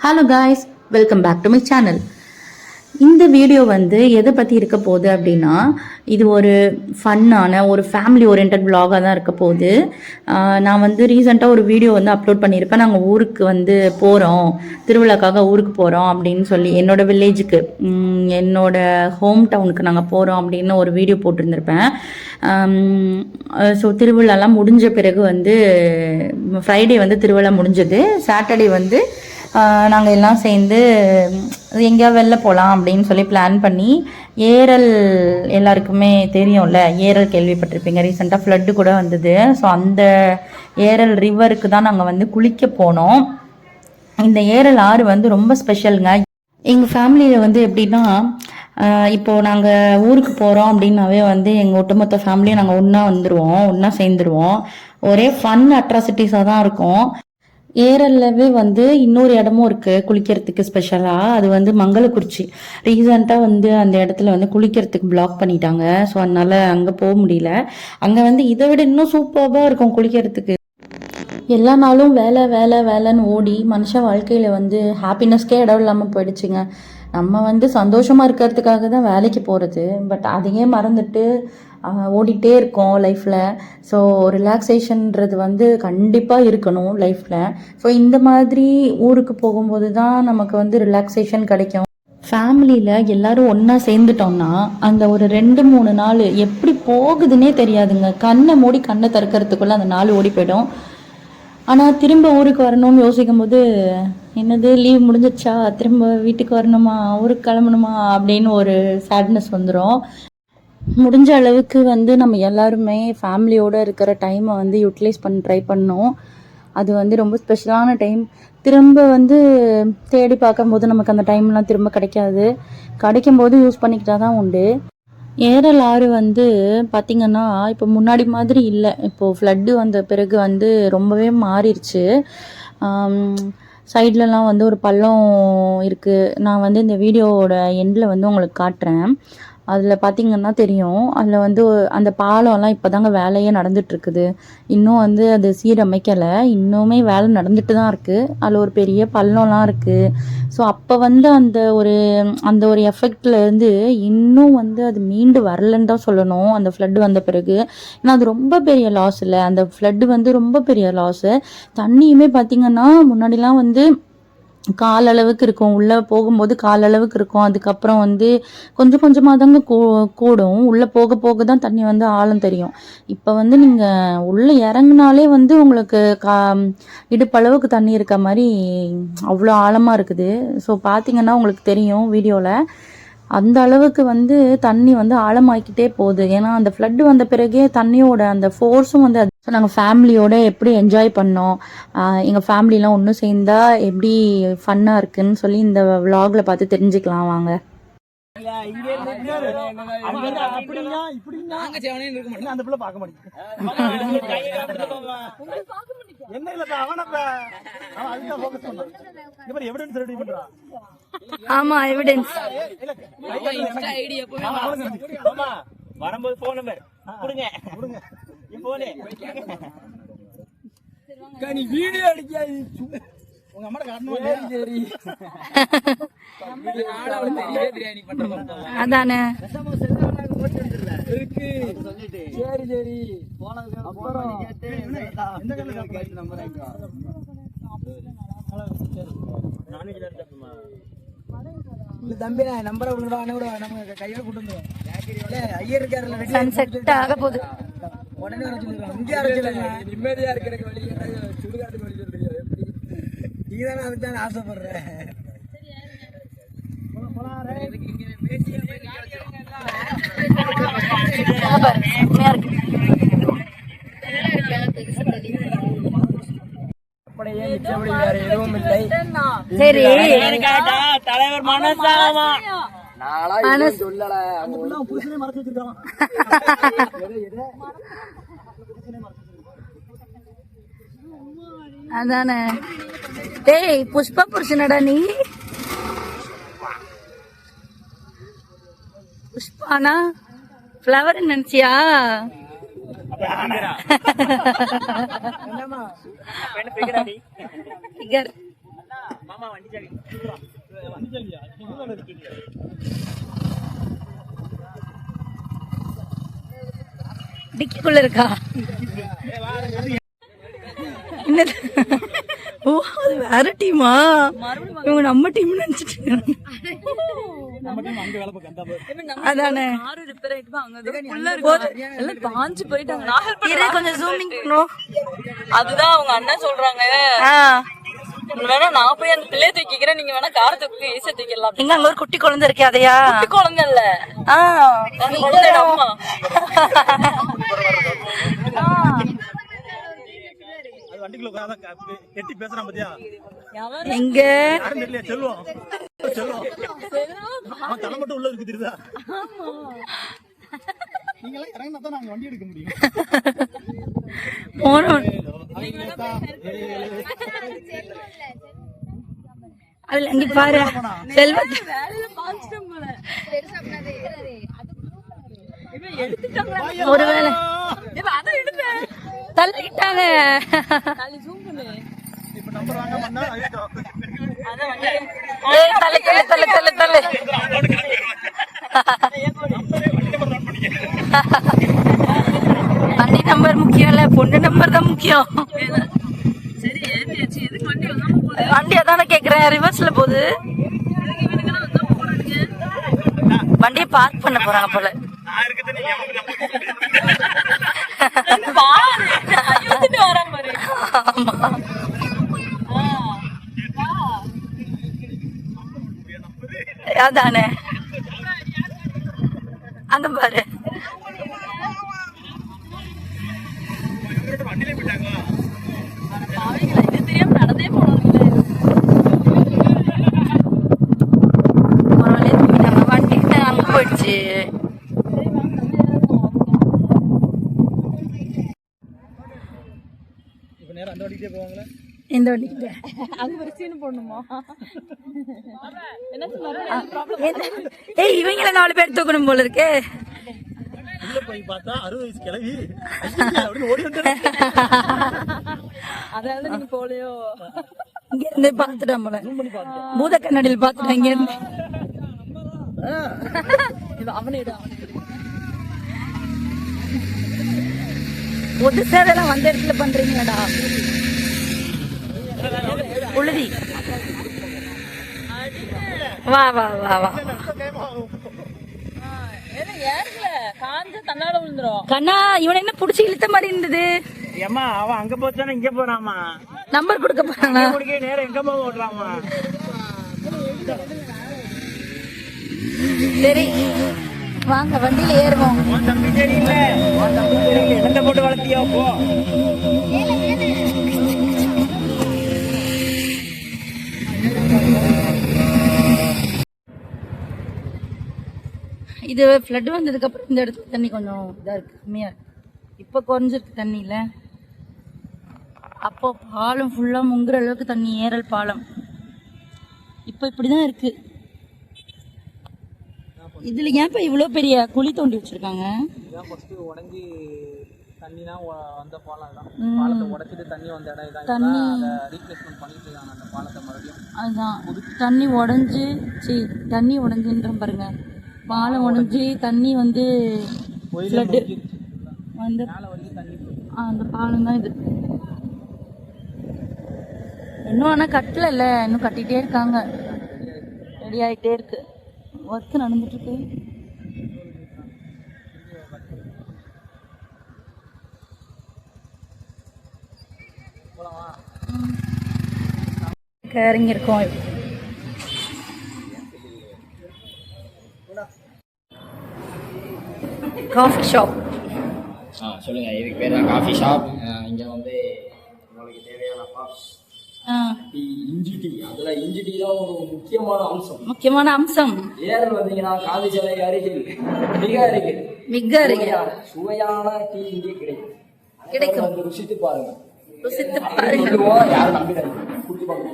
Hello guys, welcome back to my channel. இந்த video வந்து எதை பற்றி இருக்க போகுது அப்படின்னா, இது ஒரு ஃபன்னான ஒரு ஃபேமிலி ஓரியன்ட் vlog-ஆ தான் இருக்க போகுது. நான் வந்து ரீசெண்டாக ஒரு வீடியோ வந்து அப்லோட் பண்ணியிருப்பேன். நாங்கள் ஊருக்கு வந்து போகிறோம், திருவிழாக்காக ஊருக்கு போகிறோம் அப்படின்னு சொல்லி, என்னோடய வில்லேஜுக்கு, என்னோட ஹோம் டவுனுக்கு நாங்கள் போகிறோம் அப்படின்னு ஒரு வீடியோ போட்டிருந்திருப்பேன். ஸோ திருவிழாலாம் முடிஞ்ச பிறகு வந்து ஃப்ரைடே வந்து திருவிழா முடிஞ்சது. சாட்டர்டே வந்து நாங்கள் எல்லாம் சேர்ந்து எங்கேயா வெளில போகலாம் அப்படின்னு சொல்லி பிளான் பண்ணி, ஏரல் எல்லாருக்குமே தெரியும்ல, ஏரல் கேள்விப்பட்டிருப்பீங்க. ரீசெண்டாக ஃப்ளட்டு கூட வந்தது. ஸோ அந்த ஏரல் ரிவருக்கு தான் நாங்கள் வந்து குளிக்க போனோம். இந்த ஏரல் ஆறு வந்து ரொம்ப ஸ்பெஷலுங்க. எங்கள் ஃபேமிலியில் வந்து எப்படின்னா, இப்போது நாங்கள் ஊருக்கு போகிறோம் அப்படின்னாவே வந்து எங்கள் ஒட்டுமொத்த ஃபேமிலியும் நாங்கள் ஒன்றா வந்துடுவோம், ஒன்றா சேர்ந்துருவோம். ஒரே ஃபன் அட்ராசிட்டிஸாக தான் இருக்கும். ஏரல்லவே வந்து இன்னொரு இடமும் இருக்குது குளிக்கிறதுக்கு ஸ்பெஷலாக. அது வந்து மங்களக்குறிச்சி. ரீசெண்டாக வந்து அந்த இடத்துல வந்து குளிக்கிறதுக்கு பிளாக் பண்ணிட்டாங்க. ஸோ அதனால் அங்கே போக முடியல. அங்கே வந்து இதை விட இன்னும் சூப்பராக இருக்கும் குளிக்கிறதுக்கு. எல்லா நாளும் வேலை வேலை வேலைன்னு ஓடி மனுஷன் வாழ்க்கையில் வந்து ஹாப்பினஸ்க்கே இடம் இல்லாமல் போயிடுச்சுங்க. நம்ம வந்து சந்தோஷமாக இருக்கிறதுக்காக தான் வேலைக்கு போகிறது. பட் அதையே மறந்துட்டு ஓடிட்டே இருக்கோம் லைஃப்பில். ஸோ ரிலாக்ஸேஷன்றது வந்து கண்டிப்பாக இருக்கணும் லைஃப்பில். ஸோ இந்த மாதிரி ஊருக்கு போகும்போது தான் நமக்கு வந்து ரிலாக்ஸேஷன் கிடைக்கும். ஃபேமிலியில் எல்லோரும் ஒன்றா சேர்ந்துட்டோம்னா அந்த ஒரு 2-3 நாள் எப்படி போகுதுன்னே தெரியாதுங்க. கண்ணை மூடி கண்ணை திறக்கிறதுக்குள்ளே அந்த நாள் ஓடி போயிடும். ஆனால் திரும்ப ஊருக்கு வரணும்னு யோசிக்கும் போது, என்னது லீவ் முடிஞ்சிச்சா, திரும்ப வீட்டுக்கு வரணுமா, ஊருக்கு கிளம்பணுமா அப்படின்னு ஒரு சேட்னஸ் வந்துடும். முடிஞ்ச அளவுக்கு வந்து நம்ம எல்லாருமே ஃபேமிலியோடு இருக்கிற டைமை வந்து யூட்டிலைஸ் பண்ண ட்ரை பண்ணோம். அது வந்து ரொம்ப ஸ்பெஷலான டைம். திரும்ப வந்து தேடி பார்க்கும்போது நமக்கு அந்த டைம்லாம் திரும்ப கிடைக்காது. கிடைக்கும்போது யூஸ் பண்ணிக்கிட்டா தான் உண்டு. ஏரல் ஆறு வந்து பார்த்திங்கன்னா இப்போ முன்னாடி மாதிரி இல்லை. இப்போது ஃப்ளட்டு வந்த பிறகு வந்து ரொம்பவே மாறிடுச்சு. சைட்லலாம் வந்து ஒரு பள்ளம் இருக்குது. நான் வந்து இந்த வீடியோவோட எண்டில் வந்து உங்களுக்கு காட்டுறேன். அதில் பார்த்திங்கன்னா தெரியும். அதில் வந்து அந்த பாலம்லாம் இப்போ தாங்க வேலையே நடந்துகிட்ருக்குது. இன்னும் வந்து அது சீரமைக்கலை. இன்னுமே வேலை நடந்துட்டு தான் இருக்குது. அதில் ஒரு பெரிய பள்ளம்லாம் இருக்குது. ஸோ அப்போ வந்து அந்த ஒரு எஃபெக்ட்லேருந்து இன்னும் வந்து அது மீண்டு வரலன்னு தான் சொல்லணும். அந்த ஃப்ளட்டு வந்த பிறகு. ஏன்னா அது ரொம்ப பெரிய லாஸ் இல்லை. அந்த ஃப்ளட்டு வந்து ரொம்ப பெரிய லாஸு. தண்ணியுமே பார்த்திங்கன்னா முன்னாடிலாம் வந்து கால் அளவுக்கு இருக்கும். உள்ளே போகும்போது கால் அளவுக்கு இருக்கும். அதுக்கப்புறம் வந்து கொஞ்சம் கொஞ்சமாக தாங்க கூடும். உள்ளே போக போக தான் தண்ணி வந்து ஆழம் தெரியும். இப்போ வந்து நீங்கள் உள்ளே இறங்குனாலே வந்து உங்களுக்கு இடுப்பளவுக்கு தண்ணி இருக்க மாதிரி அவ்வளோ ஆழமாக இருக்குது. ஸோ பார்த்தீங்கன்னா உங்களுக்கு தெரியும் வீடியோவில். அந்த அளவுக்கு வந்து தண்ணி வந்து ஆழமாக்கிட்டே போகுது. ஏன்னா அந்த ஃப்ளட்டு வந்த பிறகே தண்ணியோட அந்த ஃபோர்ஸும் வந்து அது. ஸோ நாங்கள் ஃபேமிலியோடு எப்படி என்ஜாய் பண்ணோம், எங்கள் ஃபேமிலிலாம் ஒன்று சேர்ந்தா எப்படி ஃபன்னாக இருக்குன்னு சொல்லி இந்த விலாகில் பார்த்து தெரிஞ்சுக்கலாம் வாங்க. ஆமா, எவிடன்ஸ் வரும்போது போன் நம்பர் கொடுங்க. நீ வீடியோ அடிக்காது உங்க அம்மா காட்டணும். சரி அதானே இருக்கு. சரி சரி தம்பி நான் நம்பரை விடுறா நம்ம கையோட கூட்டு ஐயர் இருக்காரு உடனே வர சொல்லிடுறோம். இங்கே அரைச்சிடங்க நிம்மதியா இருக்கிற வழி சுடுகாட்டு வழி சொல்றீங்க. எப்படி நீ தானே அதுதான் ஆசைப்படுறேன். அப்படியே மிச்சபடி வேற எதுவும் இல்லை. சரி தலைவர் மனசாமா சொல்லல மறைச்சு வச்சிருக்கான். அதானே. டேய் புஷ்பா புருஷனடா நீ. புஷ்பானா ஃப்ளவர் நினைச்சியா? என்னமா டிக்கிக்குள்ள இருக்கா? என்னது? ஓ, அது வேற டீமா? இவங்க நம்ம டீம் நினைச்சிட்டு அதானே. கொஞ்சம் ஜூமிங் பண்ணுவோம். அதுதான் அவங்க அண்ணன் சொல்றாங்க. வேணா நான் போய் அந்த பிள்ளைய தூக்கிக்கிறேன், நீங்க வேணா கார தூக்கி ஈஸியா தூக்கிடலாம். எங்க அங்க ஒரு குட்டி குழந்தை இருக்கே, அதையா? குட்டி குழந்தை இல்ல, குழந்தையோட அம்மா. எங்க அதுல அங்க பாரு செல்வத்தை ஒருவேளை தள்ளிட்டாங்க. வண்டி நம்பர் முக்கியம் இல்ல, பொண்ணு நம்பர் தான் முக்கியம். வண்டி அதான கேக்குறேன், ரிவர்ஸ்ல போகுது. வண்டியை பார்க் பண்ண போறாங்க போல. அதானே, அங்க பாரு. நடந்தே போனாங்க. வண்டி அங்க போயிடுச்சு. இந்த வண்டிக்கிட்ட ஏய், இவங்கள 4 பேர் தூக்கணும் போல இருக்கே. அதனால நீங்க போலையோ? இங்க இருந்து பாத்துட்டேன் போல, பூத கண்ணாடியில் பாத்துட்டேன். இங்க இருந்து பொது சேவையெல்லாம் வந்த இடத்துல பண்றீங்களாடா? உழுதி வா வா வா வா. காஞ்ச தன்னால விழுந்துரும். கண்ணா, இவனை என்ன புடிச்சு இழுத்த மாதிரி இருந்தது. ஏமா அவன் அங்க போச்சானே இங்க போறாமா? நம்பர் கொடுக்க போறானா? நேரம் எங்க போக ஓட்டுறாமா? சரி வாங்க, வண்டியில ஏறுவோம். தம்பி தெரியல, எந்த போட்டு வளர்த்தியோ போ. இது ஃப்ளட் வந்ததுக்கு அப்புறம் இந்த இடத்துல தண்ணி கொஞ்சம் இதா இருக்கு, கம்மியா இருக்கு. இப்ப குறைஞ்சிருக்கு தண்ணி இல்ல. அப்போ பாலம் ஃபுல்லா முங்குற அளவுக்கு தண்ணி, ஏறல் பாலம். இப்ப இப்படிதான் இருக்கு. இதுல ஏன்ப்பா இவ்வளவு பெரிய குழி தோண்டி வச்சிருக்காங்க? உடஞ்சி தண்ணினா வந்த பாலம் தான். பாலத்தை உடைச்சிட்டு தண்ணி வந்த இடம் இதான். தண்ணி ரீப்ளேஸ்மெண்ட் பண்ணிட்டு இருக்காங்க அந்த பாலத்தை மறுபடியும். அதுதான் தண்ணி உடஞ்சி, தண்ணி உடஞ்சுன்ற பாருங்க. பாலம் உடஞ்சி தண்ணி வந்து ஃப்ளட் வந்து அந்த பாலம் தான் இது. இன்னும் ஆனால் கட்டல இல்லை, இன்னும் கட்டிகிட்டே இருக்காங்க, ரெடி ஆகிட்டே இருக்கு, ஒர்க் நடந்துட்டு இருக்கு. இறங்கி இருக்கோம். Coffee shop. சொல்லுங்க, இதுக்கு பேர் தான் காஃபி ஷாப். இங்கே வந்து உங்களுக்கு தேவையான பாப்ஸ், டீ, இஞ்சி டீ. அதில் இஞ்சி டீ தான் ஒரு முக்கியமான அம்சம். ஏரல் வந்தீங்கன்னா காந்திசாலை அருகில் மிக அருகில் சுவையான டீ இங்கே கிடைக்கும். ருசித்து பாருங்க. யாரும் நம்பிடாதீங்க, குடிச்சு பாருங்க.